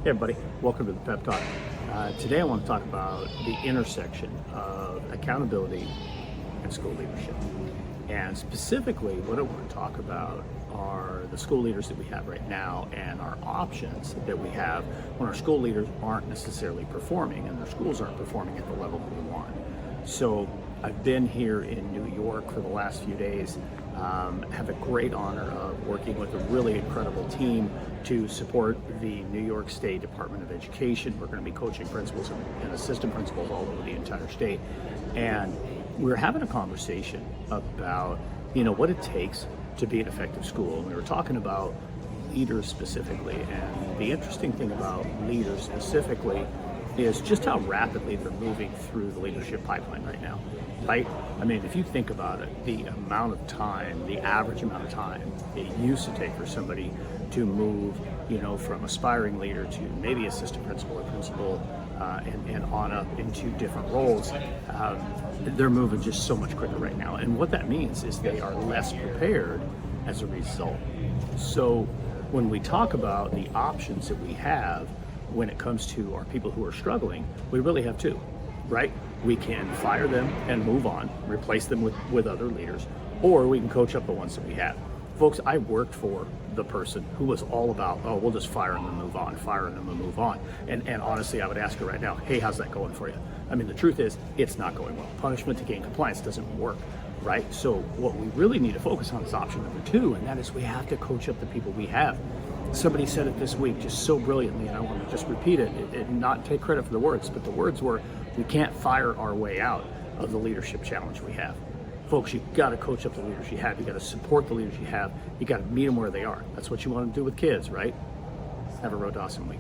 Hey everybody, welcome to the Pep Talk. Today I want to talk about the intersection of accountability and school leadership. And specifically what I want to talk about are the school leaders that we have right now and our options that we have when our school leaders aren't necessarily performing and their schools aren't performing at the level that we want. So I've been here in New York for the last few days. Have a great honor of working with a really incredible team to support the New York State Department of Education. We're going to be coaching principals and assistant principals all over the entire state. And we're having a conversation about, what it takes to be an effective school. And we were talking about leaders specifically. And the interesting thing about leaders specifically is just how rapidly they're moving through the leadership pipeline right now, right? I mean, if you think about it, the amount of time, the average amount of time it used to take for somebody to move, from aspiring leader to maybe assistant principal or principal and on up into different roles, they're moving just so much quicker right now. And what that means is they are less prepared as a result. So when we talk about the options that we have, when it comes to our people who are struggling, we really have two, right? We can fire them and move on, replace them with other leaders, or we can coach up the ones that we have. Folks, I worked for the person who was all about, we'll just fire them and move on, fire them and move on. And honestly, I would ask her right now, hey, how's that going for you? I mean, the truth is, it's not going well. Punishment to gain compliance doesn't work, right? So what we really need to focus on is option number two, and that is we have to coach up the people we have. Somebody said it this week just so brilliantly, and I want to just repeat it and not take credit for the words, but the words were, we can't fire our way out of the leadership challenge we have. Folks, you've got to coach up the leaders you have. You've got to support the leaders you have. You've got to meet them where they are. That's what you want to do with kids, right? Have a real awesome week.